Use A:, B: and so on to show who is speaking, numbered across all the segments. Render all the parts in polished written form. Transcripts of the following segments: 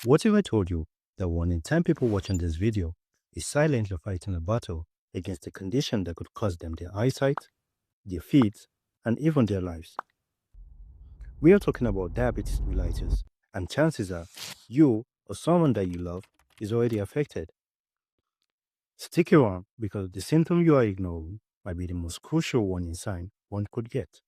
A: What if I told you that 1 in 10 people watching this video is silently fighting a battle against a condition that could cost them their eyesight, their feet, and even their lives? We are talking about diabetes mellitus, and chances are you or someone that you love is already affected. Stick around because the symptom you are ignoring might be the most crucial warning sign one could get.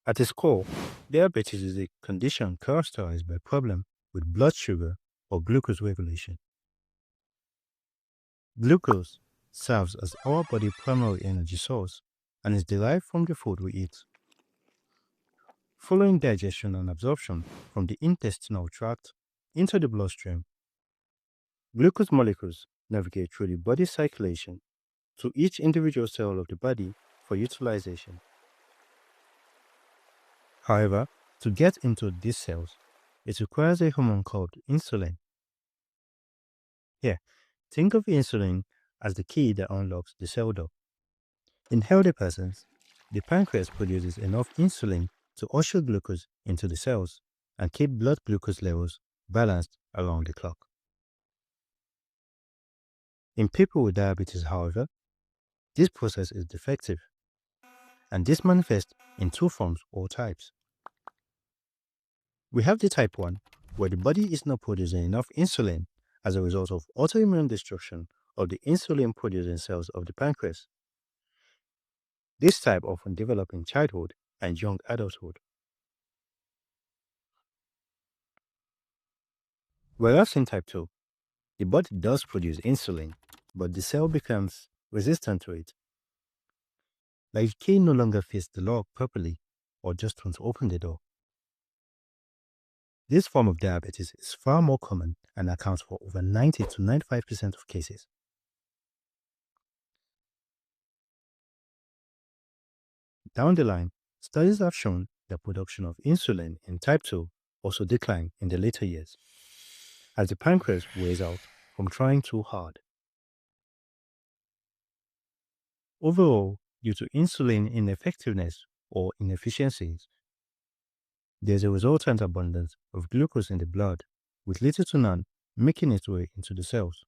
A: At its core, diabetes is a condition characterized by problems with blood sugar or glucose regulation. Glucose serves as our body's primary energy source and is derived from the food we eat. Following digestion and absorption from the intestinal tract into the bloodstream, glucose molecules navigate through the body's circulation to each individual cell of the body for utilization. However, to get into these cells, it requires a hormone called insulin. Here, think of insulin as the key that unlocks the cell door. In healthy persons, the pancreas produces enough insulin to usher glucose into the cells and keep blood glucose levels balanced around the clock. In people with diabetes, however, this process is defective, and this manifests in 2 forms or types. We have the type 1, where the body is not producing enough insulin as a result of autoimmune destruction of the insulin-producing cells of the pancreas. This type often develops in childhood and young adulthood. Whereas in type 2, the body does produce insulin, but the cell becomes resistant to it. Like the key no longer fits the lock properly or just won't open the door. This form of diabetes is far more common and accounts for over 90 to 95% of cases. Down the line, studies have shown that production of insulin in type 2 also decline in the later years, as the pancreas wears out from trying too hard. Overall, due to insulin ineffectiveness or inefficiencies, there's a resultant abundance of glucose in the blood, with little to none making its way into the cells.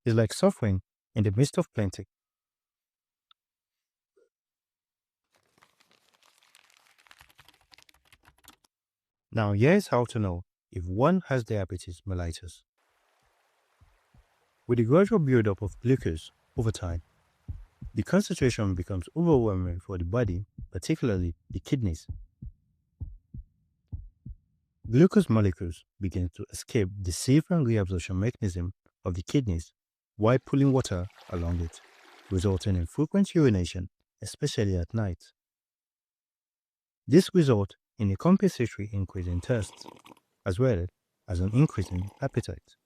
A: It's like suffering in the midst of plenty. Now, here's how to know if one has diabetes mellitus. With the gradual buildup of glucose over time, the concentration becomes overwhelming for the body, particularly the kidneys. Glucose molecules begin to escape the Sieve and reabsorption mechanism of the kidneys while pulling water along it, resulting in frequent urination, especially at night. This results in a compensatory increase in thirst, as well as an increase in appetite.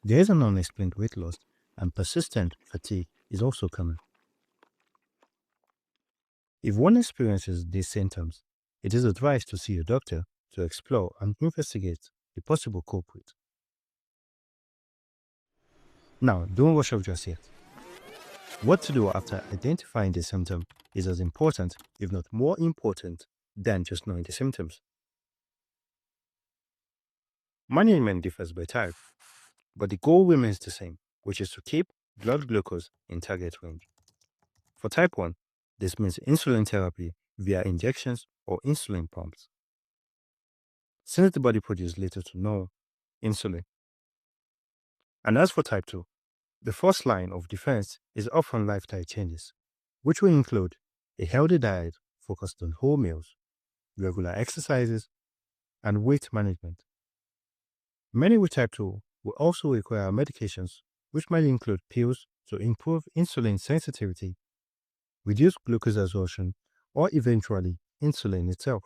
A: There is an unexplained weight loss, and persistent fatigue is also common. If one experiences these symptoms, it is advised to see a doctor to explore and investigate the possible culprit. Now, don't rush off just yet. What to do after identifying the symptom is as important, if not more important, than just knowing the symptoms. Management differs by type, but the goal remains the same, which is to keep blood glucose in target range. For type 1, this means insulin therapy via injections or insulin pumps, since the body produces little to no insulin. And as for type 2, the first line of defense is often lifestyle changes, which will include a healthy diet focused on whole meals, regular exercises, and weight management. Many with type 2 will also require medications, which might include pills to improve insulin sensitivity, reduce glucose absorption, or eventually insulin itself.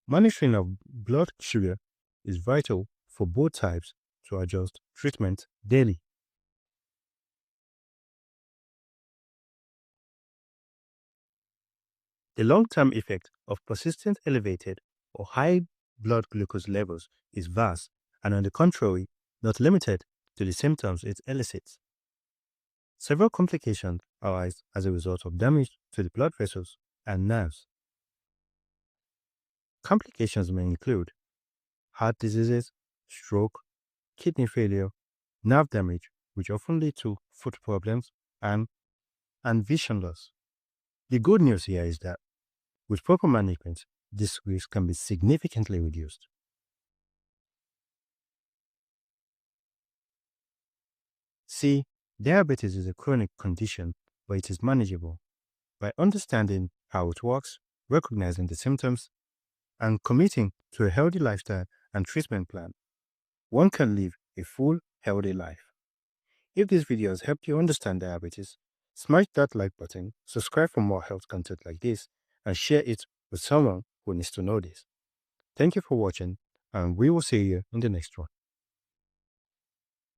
A: Monitoring of blood sugar is vital for both types to adjust treatment daily. The long-term effect of persistent elevated or high blood glucose levels is vast and, on the contrary, not limited to the symptoms it elicits. Several complications arise as a result of damage to the blood vessels and nerves. Complications may include heart diseases, stroke, kidney failure, nerve damage, which often lead to foot problems, and vision loss. The good news here is that with proper management, this risk can be significantly reduced. See, diabetes is a chronic condition, but it is manageable. By understanding how it works, recognizing the symptoms, and committing to a healthy lifestyle and treatment plan, one can live a full, healthy life. If this video has helped you understand diabetes, smash that like button, subscribe for more health content like this, and share it with someone who needs to know this. Thank you for watching, and we will see you in the next one.